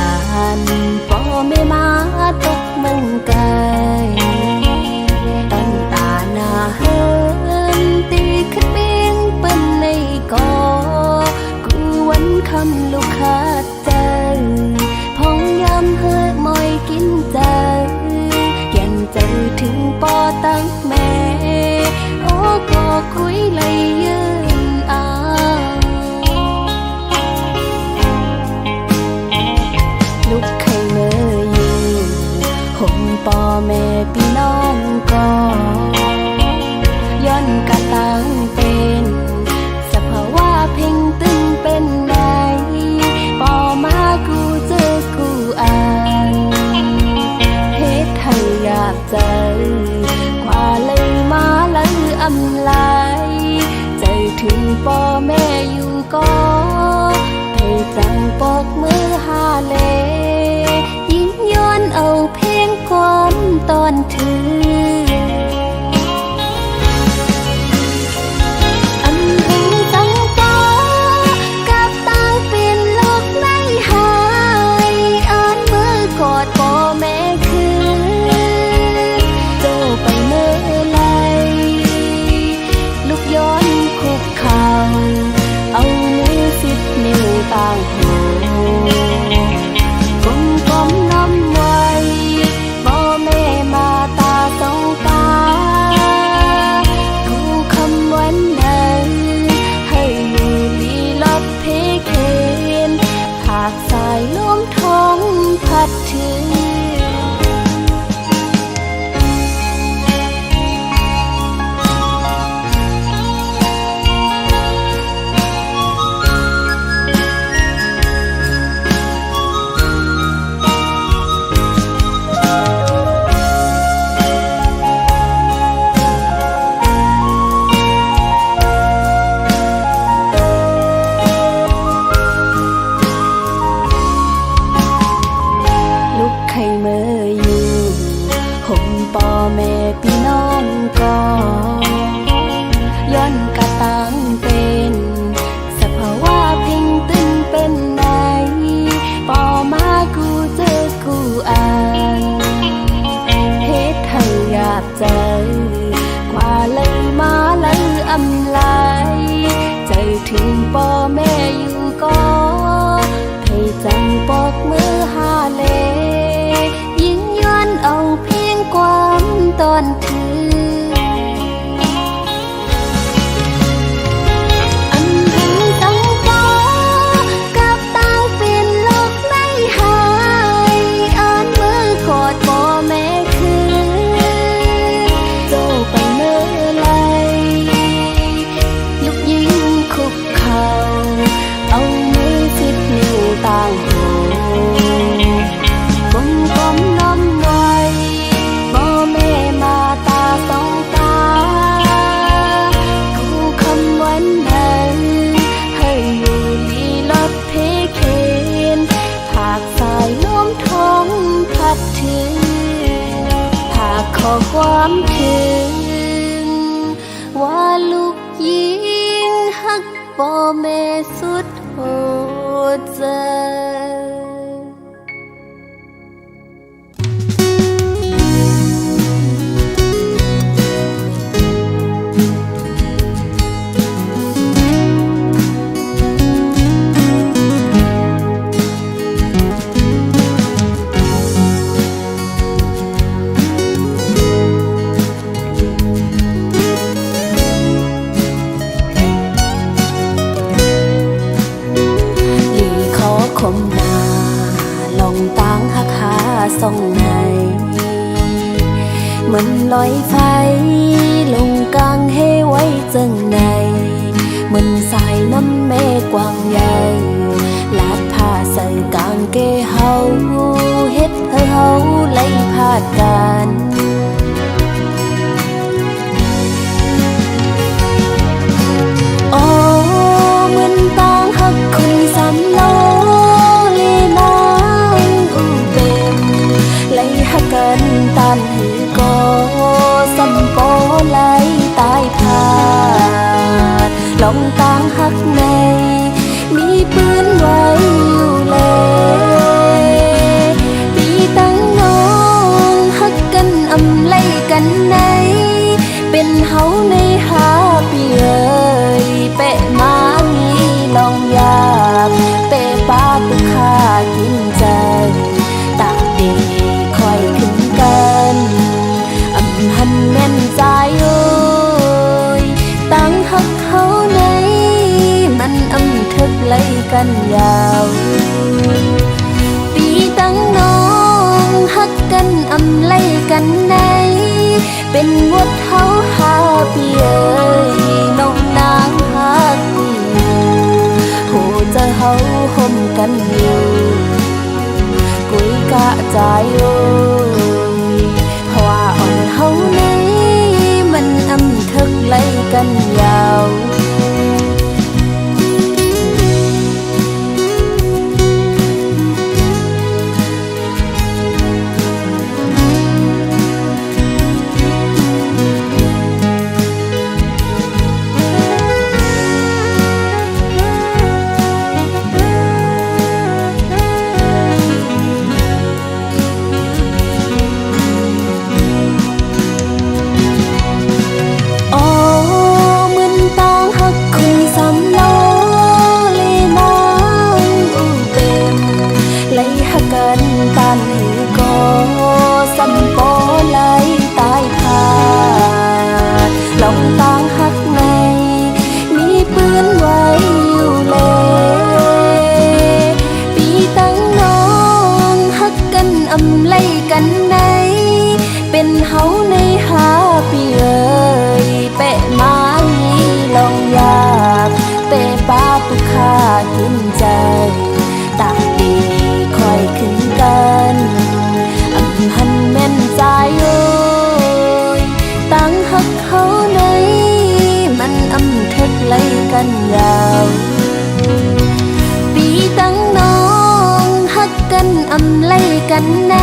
านพ่อแม่มาตกมึงไกลตั้งตาหน้าเฮินตีขึ้นเบียงเป็นในกอกูวันคำลูกขาดใจพองยำเฮิดมอยกินใจแก่นใจถึงปอตั้งแม่โอ้ก็คุยเลยยืนลูกไข่เมื่ออยู่ห่มปอแม่พี่น้องก็ย้อนกะตั้งเป็นสภาวะเพ่งตึงเป็นไงปอมากูเจอกูอ่านเฮ็ดให้อยากเจอกว่าเลยมาเลยอำลายใจถึงปอแม่อยู่ก็ให้จังปอกมือหาเลยิ้มย้อนเอาเพลงความตอนถือต่างหูกลมกลมน้ำไว้บ่แม่มาตาสองตากูคำวันนั้นให้อยู่ลีลับเพเคนหากสายลมท้องพัดถึงปอแม่พี่น้องก็ย้อนกะตั้งเป็นสภาวะเพ่งตึงเป็นไงปอมากูเจอกูอ่านเฮ็ดให้อยากเจอกว่าเลยมาเลยอำลายใจถึงปอแม่อยู่ก็ให้จังปอกมือหาเลยิ่งย้อนเอาเพียงความตอนถืออันเห็นตั้งปอกับตั้งเป็นโลกไม่หายอ่านมือกอดปอแม่คือโจไปเมื่อไรลุกยืนคุกเข่าเอามือสิบนิ้วต่างหูกลมกลมน้ำไว้บ่แม่มาตาสองตากูคำวันนั้นให้อยู่ลีลับเพเคนหากสายลมท้องพัดถึงหากขอความถึงว่าลูกยิงหักบ่แม่สุดหัวใจ ส่องในมันลอยไฟลงกลางเฮไว้จังในมันสายน้ำแม่กว้างใหญ่ลาดผ้าใส่กางเกเฮาเฮ็ดให้เฮาไล่พาดกันโอ้มันต่างหักคุณสำโลลีนางอูเป็นไล่หักกันตันหือก็สำโปไล่ตายพาดลองต่างหักในมีปืนไว้อยู่แล้ว ำไล่กันในเป็นวดเฮาหาเปียน้องนางฮักอยู่โหจะเฮาห่มกันอยู่กุยกะใจโอ้ยเพราะว่าอ่อนเฮาในมันอำทึกไล่กันยาวกินใจตาดีคอยขึ้นกันอำหันแม่นใจโอ้ยตั้งหักเขาในมันอำทึกไล่กันยาวปีตั้งน้องหักกันอำไล่กันใน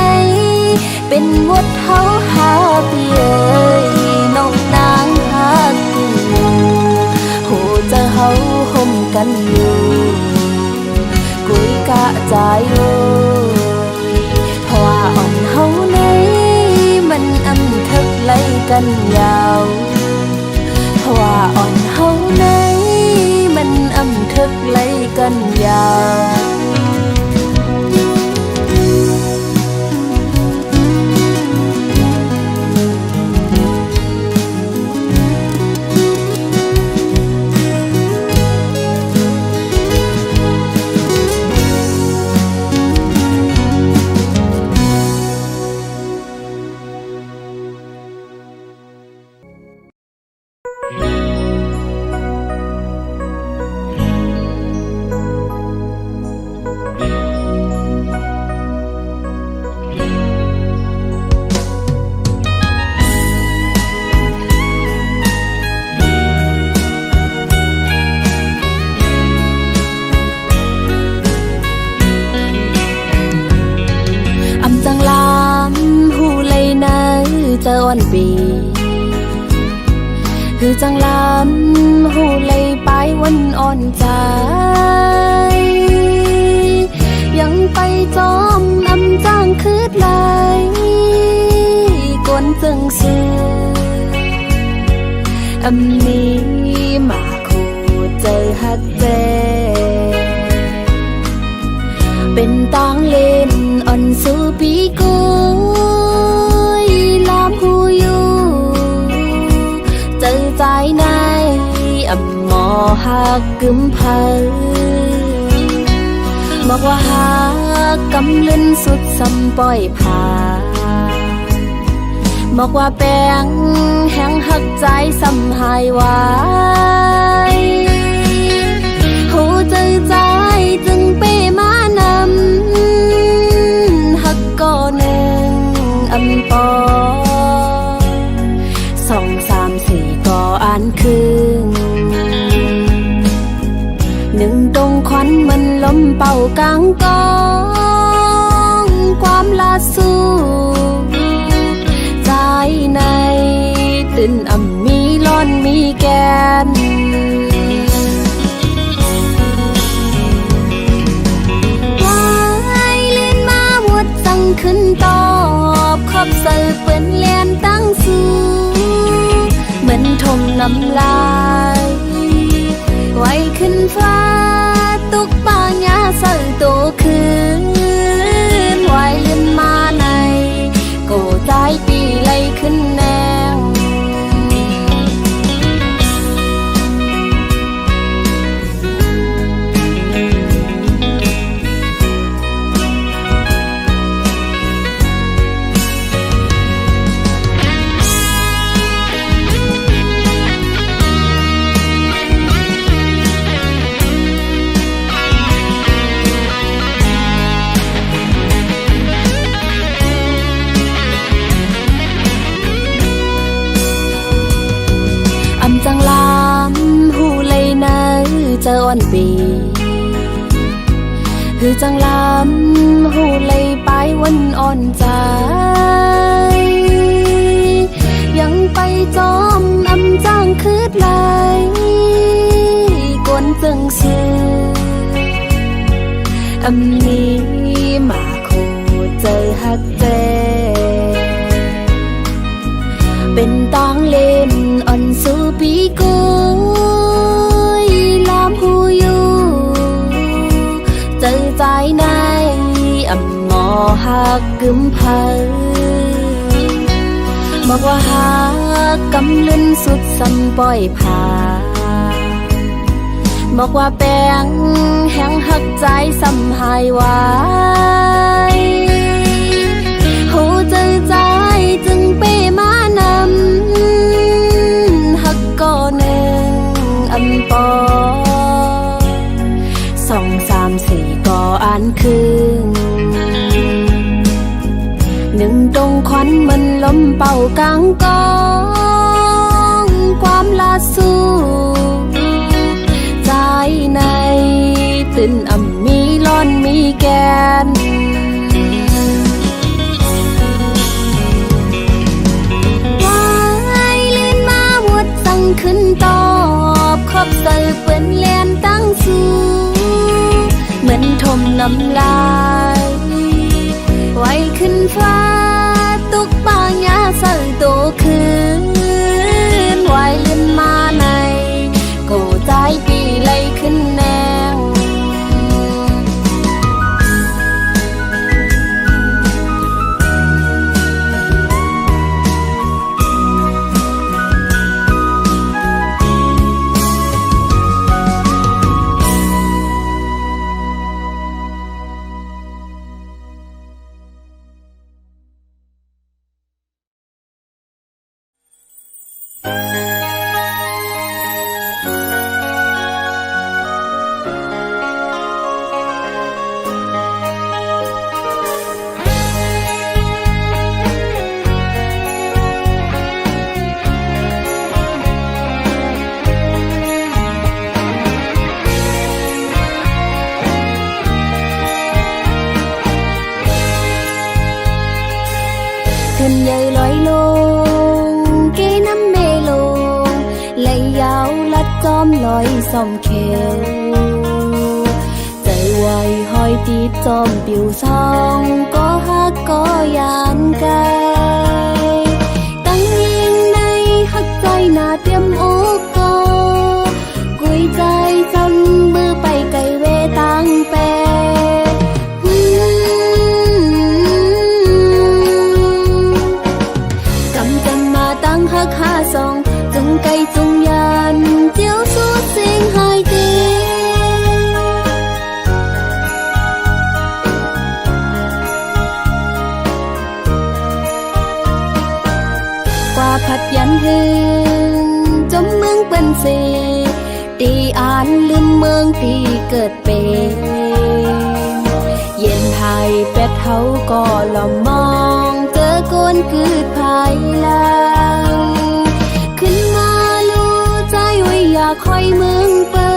เป็นวดเฮาหาเปียน้องนางหักอยู่โหจะเฮาห่มกันอยู่กุยกะใจโอ้ยเพราะว่าอ่อนเฮาในมันอำทึกไล่กันยาวเพราะว่าอ่อนเฮาในมันอำทึกไล่กันยาวจะอ่อนปีคือจังลำหูเลยไปวันอ่อนใจยังไปจอมอำจ้างคืดไหลกวนจึงซื้ออำนี้มาคู่เจอฮักเจเป็นตังเล่นอ่อนสู้ปีกูใจในอำหมอหักกึมเพลบอกว่าหักกำลืนสุดสำปล่อยผ่าบอกว่าแป้งแห้งหักใจสำหายไว้หูใจใจจึงไปมานำหักก่อหนึ่งอำปออ่านคืนหนึ่งตรงควันมันล้มเป่ากลางกองความลาสู้ใจในตื่นอ่ำมีร้อนมีแกนวายเลื่อนมาวัดสั่งขึ้นตอบขอบเสิร์ฟเป็นเลียนตั้งสูเหมือนทมน้ำลายไว้ขึ้นฟ้าตุกปางยาใส่ตัวคืนไว้เลื่อนมาในโกใจปีไล่ขึ้นแนว อนปีคือจังลำหูเลยไปวันอ่อนใจยังไปจอมอำจ้างคืดไหลกวนจึงซื้ออำนี้มาโคเจอฮักเจเป็นต้องเล่นอ่อนสู่ปีกุยลามหูอยู่เจอใจในอำหมอหักกึมเพอบอกว่าหักกำลืนสุดสันปล่อยผ่าบอกว่าแป้งแห้งหักใจซ้ำหายไว้หูเจอใจจึงเป้มานำหักก่อหนึ่งอำปอสองสามสี่ก่ออ่านคืนหนึ่งตรงควันมันล้มเป่ากลางกองความลาสู้ใจในตื่นอ่ำมีร้อนมีแกนวายเลื่อนมาวุดสั่งขึ้นตอบขอบใส่เปื้อนแลนตั้งสูเหมือนทมน้ำลายไว้ขึ้นฟ้าตุกปางยาใส่โตคืนไว้เลื่อนมาในกูใจปีไล่ขึ้นแนงขึ้นใหญ่ลอยลงเกน้ำเมลงไหลยาวลัดจอมลอยส่อมเขวใจไวห้อยตีจอมปิวซองก็ฮักก็ยานไกลตั้งยิงในฮักใจหน้าเตรียมโอกกอกุยใจจำมือไปไกลเวตังแปฮักหาสองจุงไก่จุงยันเจียวสูดเสียงหายเตกว่าผัดยันหืนจมเมืองเป็นสีตีอ่านลืมเมืองตีเกิดเป็นเย็นไทยเป็ดเฮาก็ลอมมองเจอโกนคืดภายหลังขึ้นมาลู่ใจไว้อยากคอยเมืองเปิ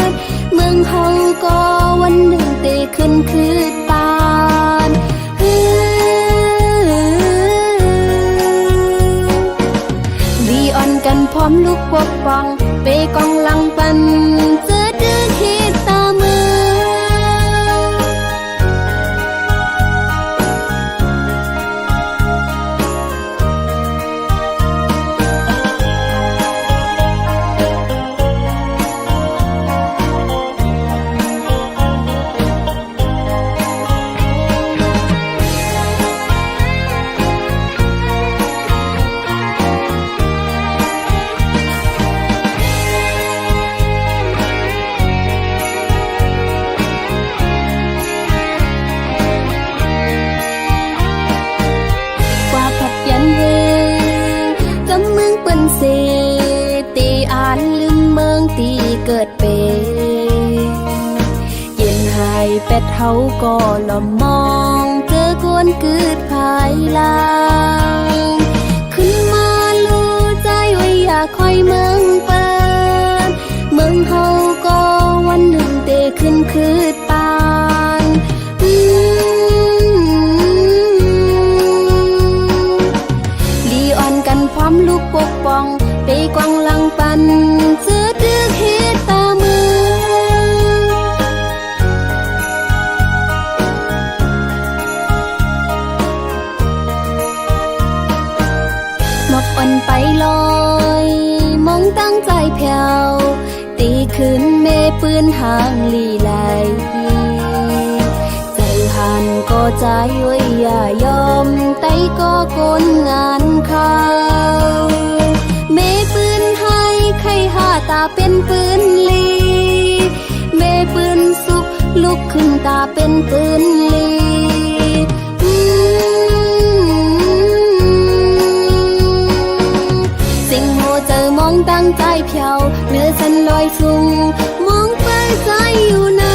ดเมืองเฮาก็วันหนึ่งเตขึ้นคืดตานดีอ่อนกันพร้อมลูกปกป้องเปกองหลังปันเจอดื้อคิดตามือเกิดเป็นเย็นหายเป็ดเฮาก็ลอมมองเจอกวนกืดภายหลังขึ้นมาลู่ใจไว้อยากคอยเมืองเปิดเมืองเฮาก็วัน คืนเมปืนห่างลีไหลใจหันก็ใจไว้อย่ายอมไตก็กลงานเขาเมปืนให้ใครหาตาเป็นปืนลีเมปืนสุกลุกขึ้นตาเป็นปืนลีสิ่งโหเจอมองตั้งใจเพียวเนื้อฉันลอยสูงมองไปใจอยู่นะ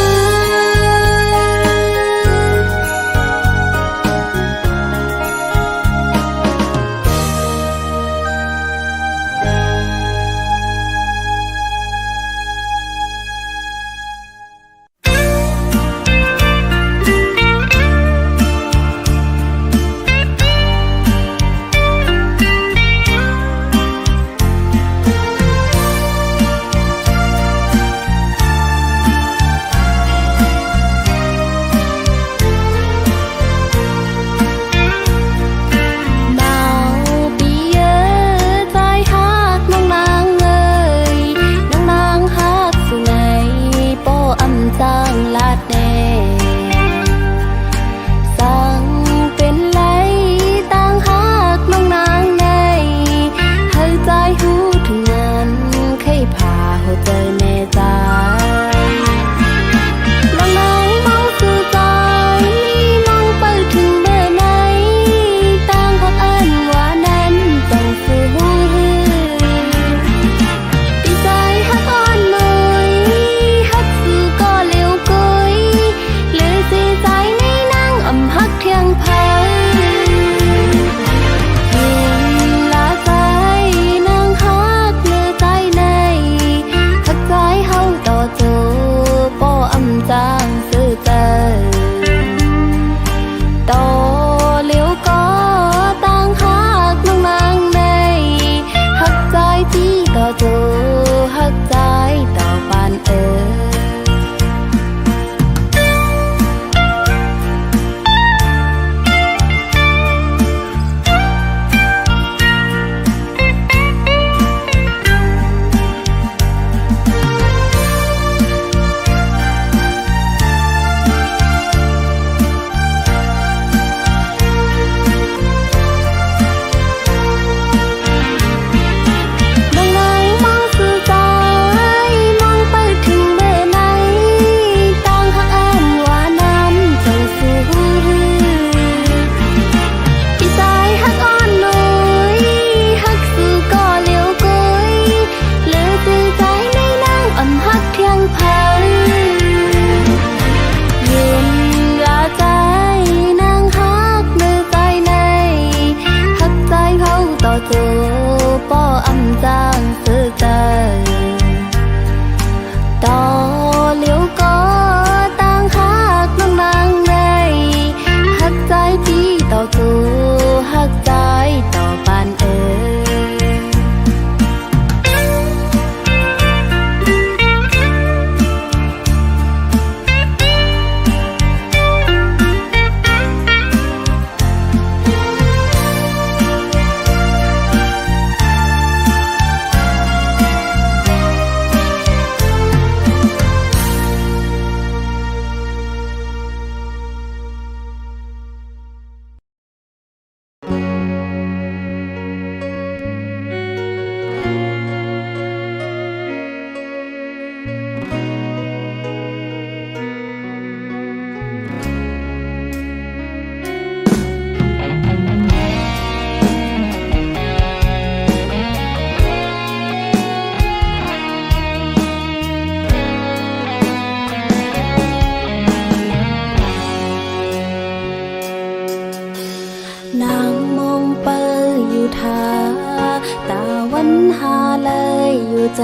จ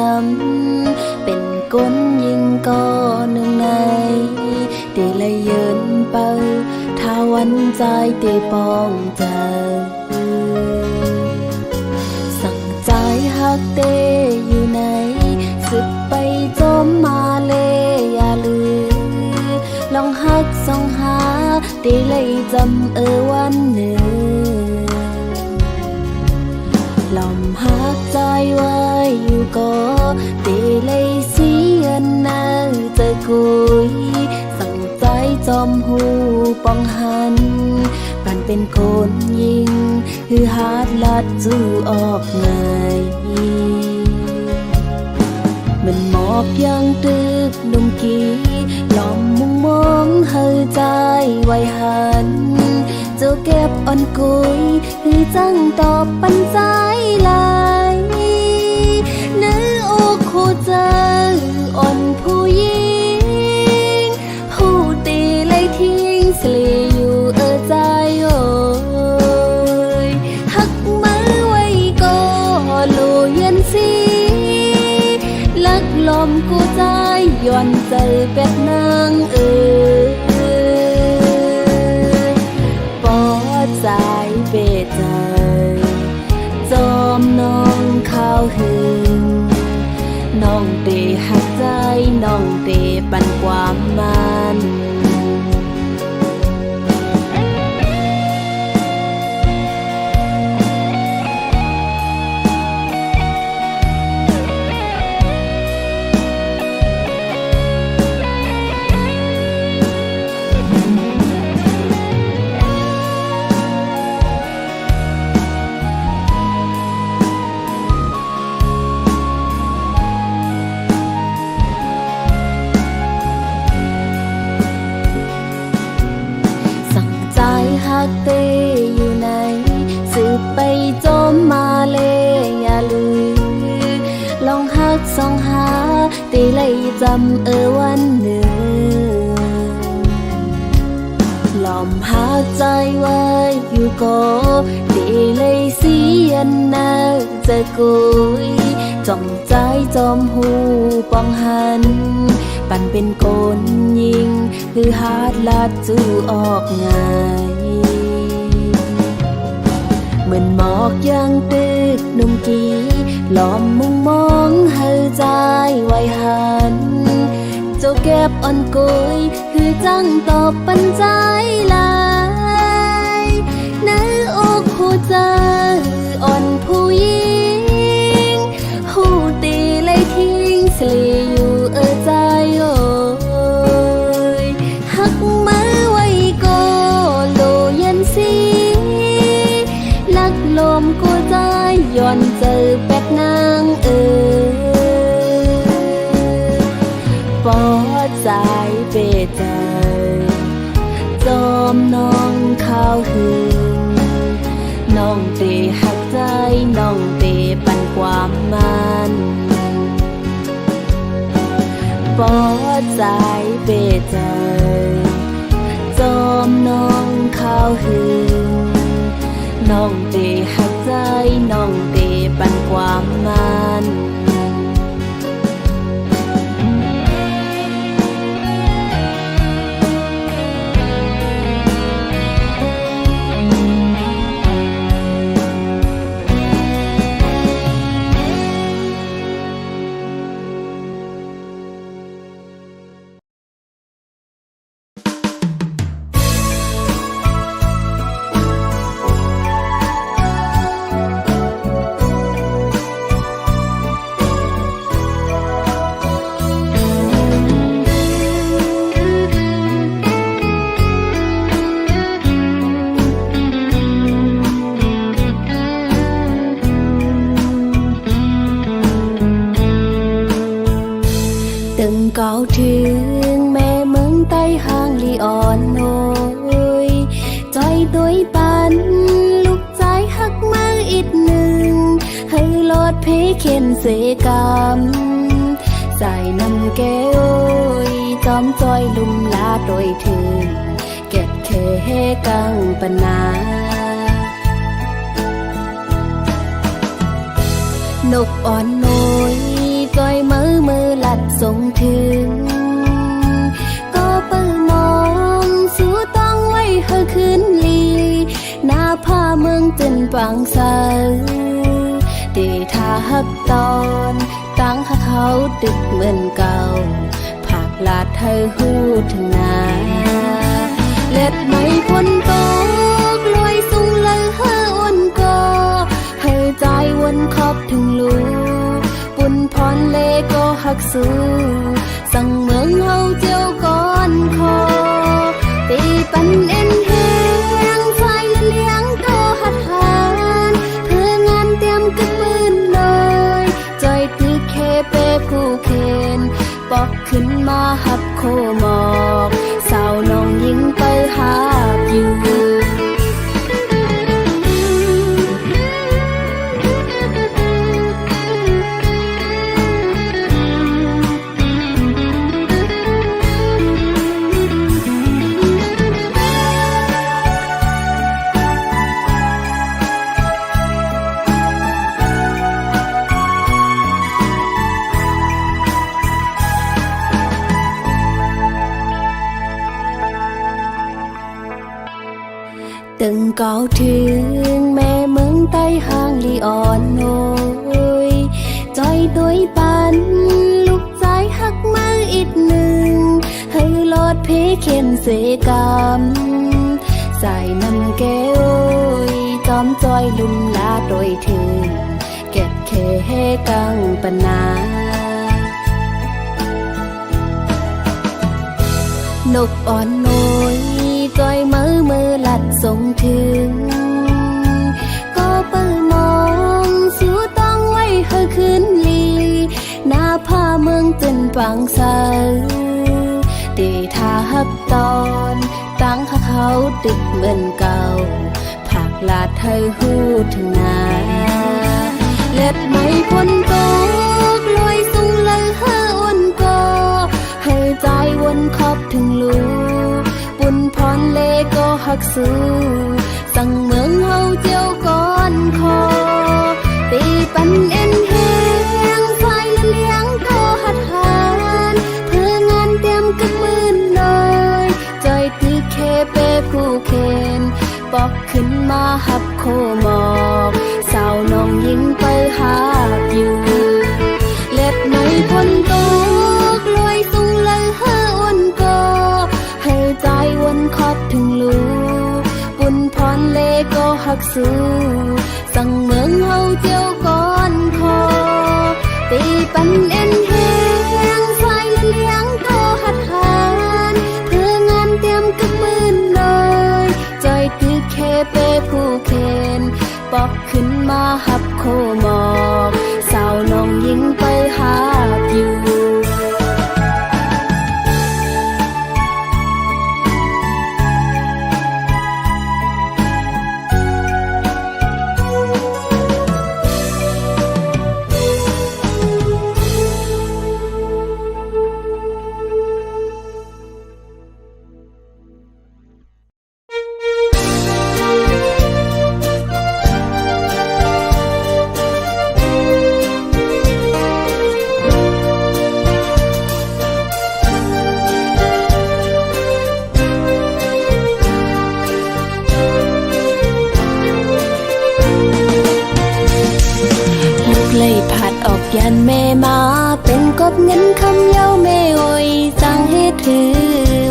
ำเป็นก้นยิงก็หนึ่งในตีเลยยืนเป่าถ้าวันใจตีปองเจอสั่งใจหักเตอยู่ในสึกไปจมมาเลยอย่าลืมลองหักส่องหาตีเลยจำวันหนึ่งลมหักใจไว้อยู่ก็ตีเลยเสีย กุยสั่งใจจอมหูป้องหันปันเป็นคนยิงคือหาดลัดจูออกไงมันหมอบยังตึกนุ่มกีหลอมมุงมองเฮอใจไว้หันเจ้าเก็บอ่อนกุยคือจังตอบปันใจลายเนื้ออกโคเจออ่อนผู้หญิงผู้ตีเลยทิ้งสลีอยู่ใจโอ้ยหักมือไว้ก็ลูเย็นสีลักลมกูใจย้อนใจเป็ดนางปอดสายเปใจจอมน้องข้าวหึงน้องเตหักใจน้องเตปันความมันหักเตอยู่ไหนสืบไปจมมาเลยอย่าลืมลองหักสองหาตีเลยจำวันหนึ่งหลอมหักใจไว้อยู่ก็ตีเลยเสียนนาจะกุยจอมใจจอมหูป้องหันปันเป็นคนยิงคือหาดลัดจูออกไงเหมือนหมอกยังตึกนุ่มกีหลอมมุงมองเฮอใจไว้หันเจ้าเก็บอ่อนกุยคือจังตอบปันใจลายเนื้ออกหัวใจอ่อนผู้หญิงหูตีเลยทิ้งสลีอยู่ใจโอ้ยหักมือไว้ก็โลเย็นสีลักลมกูใจย้อนเจอเป็ดนางปอดสายเปใจจอมน้องข้าวหึงน้องเตหักใจน้องเตปันความมันปอดสายเปใจจอมน้องข้าวหึงน้องเตหักใจน้องเตปันความมันก้าวถึงแม่เมืองใต้ห้างลีอ่อนโอยจอยตัวปันลูกใจหักมาอีกหนึ่งให้ลอดเพเข็นเสกำใส่น้ำแก้วจอมจอยลุ่มลาโดยถึงเก็ดเคกังปนานกอ่อนน้อยจอยมือลัดส่งถึงก็เปิดมองสู้ต้องไว้เฮอขึ้นลีหน้าผ้าเมืองจนปังสาวเดทาฮักตอนตั้งหักเขาดึกเหมือนเก่าผักลาดเธอหูถึงนาเล็ดไม่พ้นตกลอยสูงเลยเฮออ้นก็เฮอใจวนขอบถึงลูปุ่นพรเลก็หักสู้สั่งเมือง เฮาเจียวก่อนคอตีปันเอ็นแหงไฟเลี้ยงโตหัดหานเพื่องานเตรียมกึกมืนเลยจอยตึกเคเปผู้เคนปอกขึ้นมาหับโคหมอกสาวน้องยิงไปหาอยู่ตึงเก่าถึงแม่เมืองใต้ห้างลีอ่อนโอยจอยด้วยปันลูกใจหักมาอีกหนึ่งให้ลอดเพเข็นเสกรรมใส่น้ำแก้วจอมจอยลุ่มลาโดยถึงเก็บเคเฮกังปนานกอ่อนน้อยจอยมือลัดส่งถึงก็เปิดมองสู้ต้องไว้เฮอขึ้นลีหน้าผ้าเมืองจนปังใสตีท่าฮับตอนตั้งเขาติดเหมือนเก่าผักลาดเธอหูถึงนาเล็ดไม่พ้นตกลอยสูงเลยเฮออ่อนก็ให้ใจวนขอบถึงลูบุญพรเลก็หักสู้สั่งเมืองเฮาเจียวก่อนคอตีปันเอ็นแหงไฟเลี้ยงโตหัดหานเพื่องานเตรียมกึกมืนเลยจอยตีเคเปผู้เคนปอกขึ้นมาหับโคหมอกสาวน้องยิงไปหาอยู่เล็ดไม่พ้นตกลอยสูงเลยเฮออ่อนก็ให้ใจวนขอบถึงลูบุญพรเลก็หักสู้สั่งเมืองเฮาเจียวก่อนคอตีปันเอ็นแหงไฟเลี้ยงโตหัดหานเพื่องานเตรียมกึกมืนเลยจอยตึกเคเปผู้เคนปอกขึ้นมาหับโคหมอกสาวน้องยิงไปหาอยู่เลยผัดออกยันแม่มาเป็นกบเงินคำเย้าแม่โอยจังให้ถือ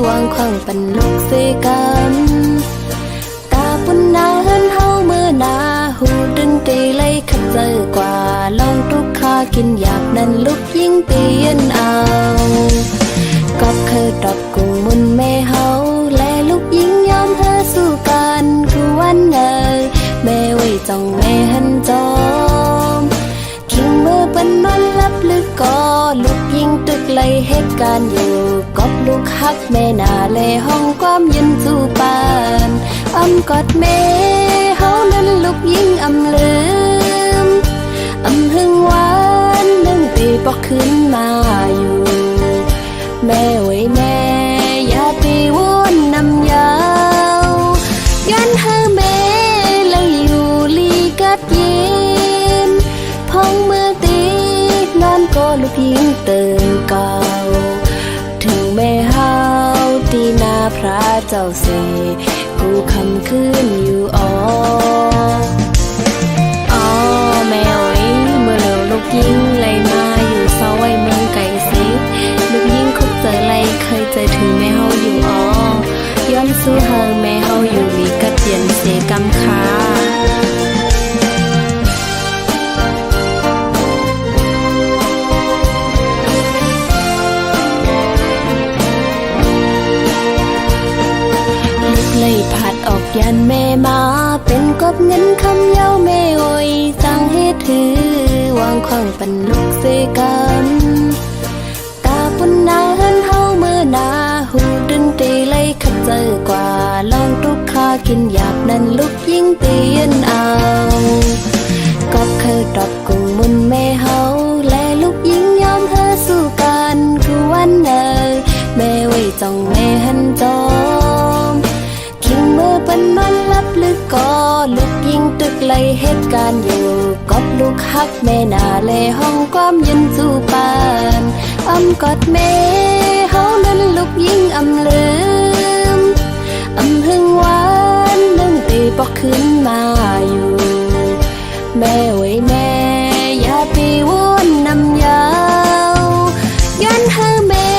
วางขวางปันลูกเสกันตาปุ่นนาเฮินเฮาเมื่อนาหูดึงตีเลยขัดเจอกว่าลองทุกข้ากินอยากนั้นลูกยิ่งเตียนเอากอบเคยดอกกุ้งมุนแม่เฮาและลูกยิ่งยอมเธอสู้กันคือวันเนยแม่ไว้จ้องแม่หันจอมคิงเมื่อเป็นนอนลับลึกก็ลูกยิงตึกเลยเหตุการณ์อยู่กอบลูกฮักแม่นาเลยห้องความยืนสู้ปานอ้ำกอดแม่เฮานั้นลูกยิงอำลืมอำหึงหวานนึ่งตีปอกขึ้นมาอยู่แม่ไว้แม่อย่าตีวนนำยาวยันให้แม่เลยอยู่ลีกัดเย็นพองมือตีนอนก็ลูกยิงเตือนเก่าถึงแม่เฮาตีนาพระเจ้าเสกูคำขึ้นอยู่อ๋อแม่โอ้ยเมื่อเร็วลูกยิงเลยมาอยู่เศร้าไว้เมืองไก่สิลูกยิงคุกเจอไรเคยเจอถึงแม่เฮาอยู่อ๋อย้อนสู้เฮาแม่เฮาอยู่ลีกัดเย็นเสกำคา มาเป็นกบเงินคำเย้าแม่โอยสั่งให้ถือวางขวางปันลูกเสกันตาปุ่นนาเฮินเฮาเมื่อนาหูดึงตีไล่ขัดเจอกว่าลองทุกข้ากินหยาบนั้นลูกยิ่งตีนเอาก็เคยตอบกุงมุนแม่เฮาและลูกยิ่งยอมเธอสู้กันคือวันเนยแม่ไว้จ้องแม่หันจอมคิงเมื่อเป็นมันลับลึกก็ลูกยิ่งตึกไล่เหตุการณ์อยู่กอบลูกฮักแม่นาเลห้องความยืนสู้ปานกอดแม่เฮานั้นลูกยิ่งลืมหึงหวานนึ่งตีปอกขึ้นมาอยู่แม่ไว้แม่อย่าไปวนนำยาวยันเธอแม่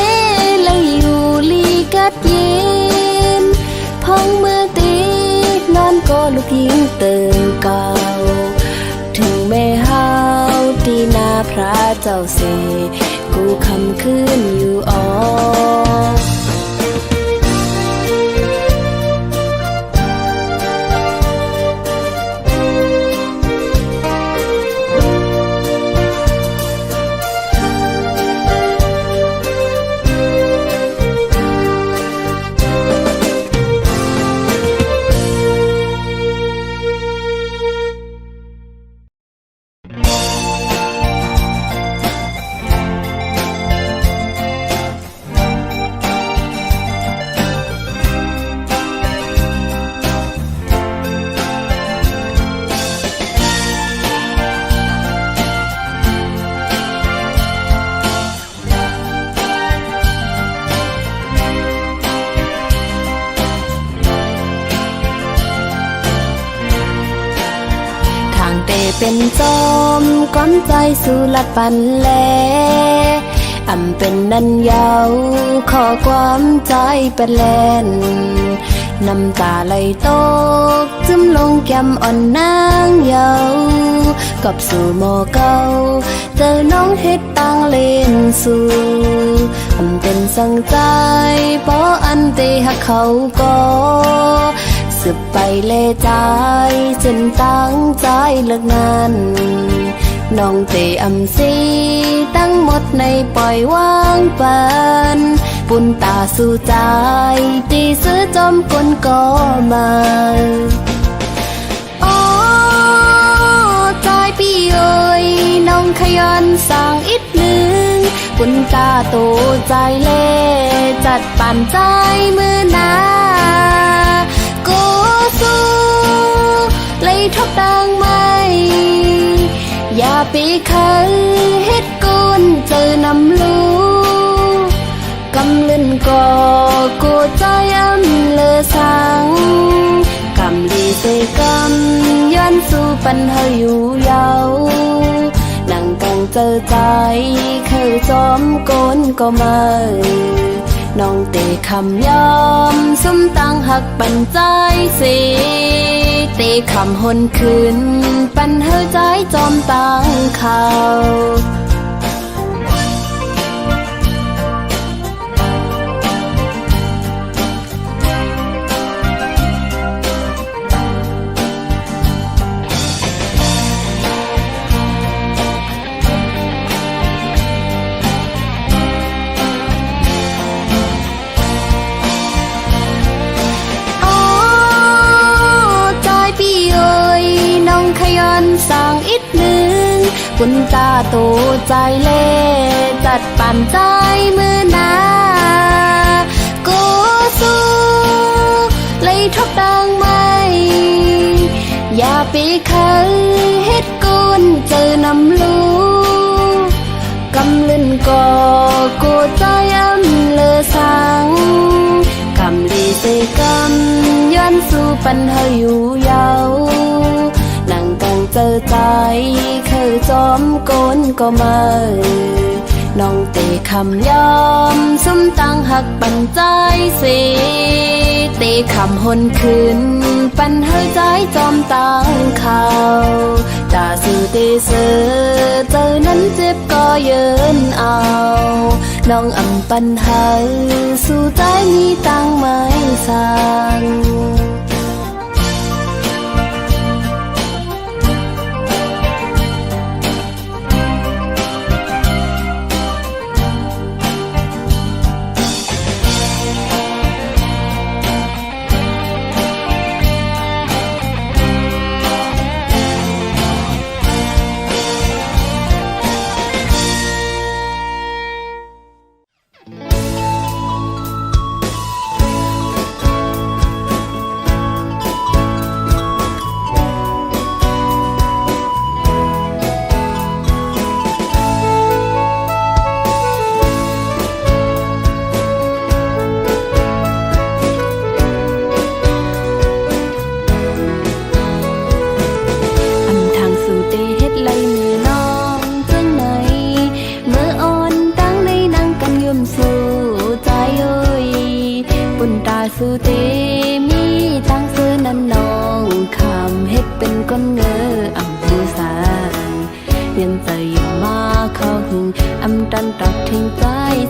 เลยอยู่ลีกัดเย็นพองเมื่อตีนอนก็ลูกยิ่งตื่นเก่าถึงแม่เฮาที่นาพระเจ้าเสกูคำคืนอยู่ออเป็นจอมก้อนใจสู่ลัดปันแลเป็นนันยาวขอความใจเป็นแลนน้ำตาไหลตกซึมลงแก้มอ่อนนางเยากับสู่หมอเก่าเจอน้องเฮ็ดต่างเล่นสู่เป็นสังใจเพราะอันเตหักเขาก็สืบไปเลใจจนตั้งใจเลิกนานน้องเตสีตั้งหมดในปล่อยวางปันปุ่นตาสู่ใจตีซื้อจอมกลก็มาอ๋อใจพี่เอ๋ยน้องขยันสร้างอีกหนึ่งปุ่นตาโตใจเล่จัดปั่นใจมือนาเลยทบดังไม่อย่าไปคันเฮ็ดกุนเจอนำลูกำลื่นก่อกูใจเลอสังกำดีเสกำย้อนสู่ปัญหาอยู่ยาวนั่งกังเจอใจเคยจอมโกนก็มาน้องเตคำยอมสมตั้งหักปันใจสิเตคำหนคืนปันเฮอใจจอมตั้งเขาสร้างอีกหนึ่งปุ่นตาโตใจเล่จัดปั่นใจมือนากูสู้เลยทบดังไม่อย่าไปคันเฮ็ดกุนเจอนำลูกำลื่นก่อกูใจเลอสังกำดีเสกำย้อนสู่ปัญหาอยู่ยาวนั่งกังเจอใจเคยจอมโกนก็มาน้องเตคำยอมสมตั้งหักปันใจสิเตคำหนคืนปันเฮอใจจอมตั้งเขาตาสื่อเตเสือเจอนั้นเจ็บก็เยินเอาน้องปันหาสู่ใจมีตั้งไม่สั่ง ก้นเงออำหูสางยันใจอยู่มาเข้าหึงอำดันตักทิ้งใจ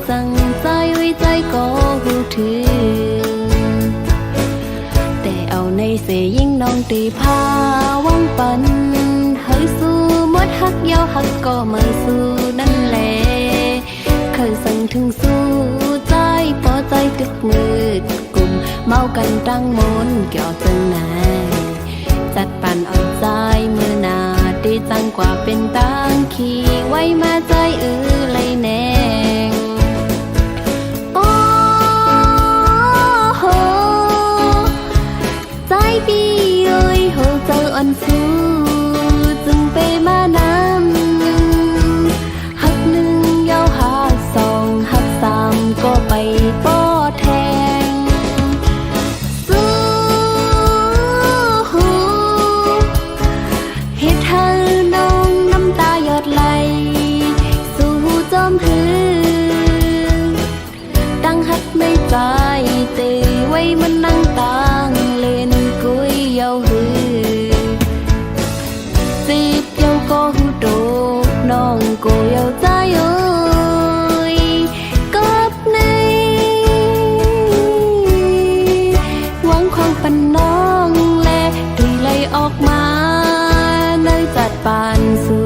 สั่งใจไว้ใจก็หูถึงแต่เอาในเสยิ่งน้องตีพาวังปันเฮ้ยสู้มดฮักยาวฮักก็ไม่สู้นั่นแหละเคยสั่งถึงสู้ใจพอใจตึกมืดกลุ่มเมากันตั้งมนเกี่ยวจังไหนจัดปั่นเอาใจเมื่อนาดีจังกว่าเป็นตังขี่ไว้มาใจเลยแนงโอ้โหใจพี่เอ้ยโหเจออ่อนสู้จึงไปมานำหักหนึ่งยาวหักสองหักสามก็ไปป้อแทงสู้เฮ็ดให้น้องน้ำตาหยดไหลสู้จอมหือดังหักในใจเตไว้มันนั่งตางเล่นกุยเยาหือจีบเยาก็หูโดน้องก็เยาใจเอ้ยกับในหวังความปันน้องและดุยไหลออกมาในจัดปานสู่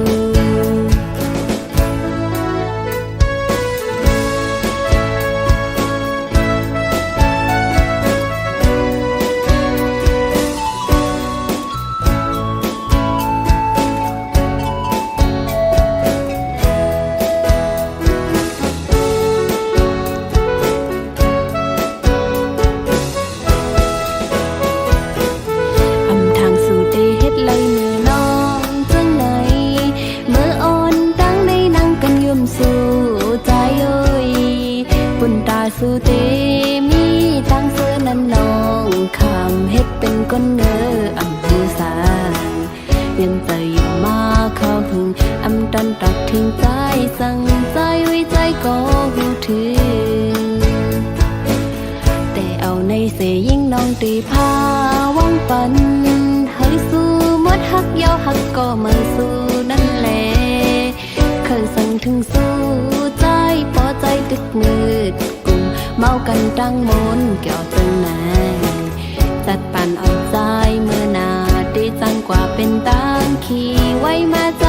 สู้เตมีตั้งเสื้อนั้นน้องคำเฮ็ดเป็นก้นเงออำหูสางยังใจอยู่มาเข้าหึงอำดันตักทิ้งใจสั่งใจไว้ใจก็หูถึงแต่เอาในเสยิ่งน้องตีพาวังปันเฮ้ยสู้มดฮักยาวฮักก็ไม่สู้นั่นแหละเคยสั่งถึงสู้ใจพอใจตึกมืดเมากันตั้งมนเกี่ยวจังไหนจัดปั่นเอาใจเมื่อนาดีจังกว่าเป็นตังขี่ไว้มาใจ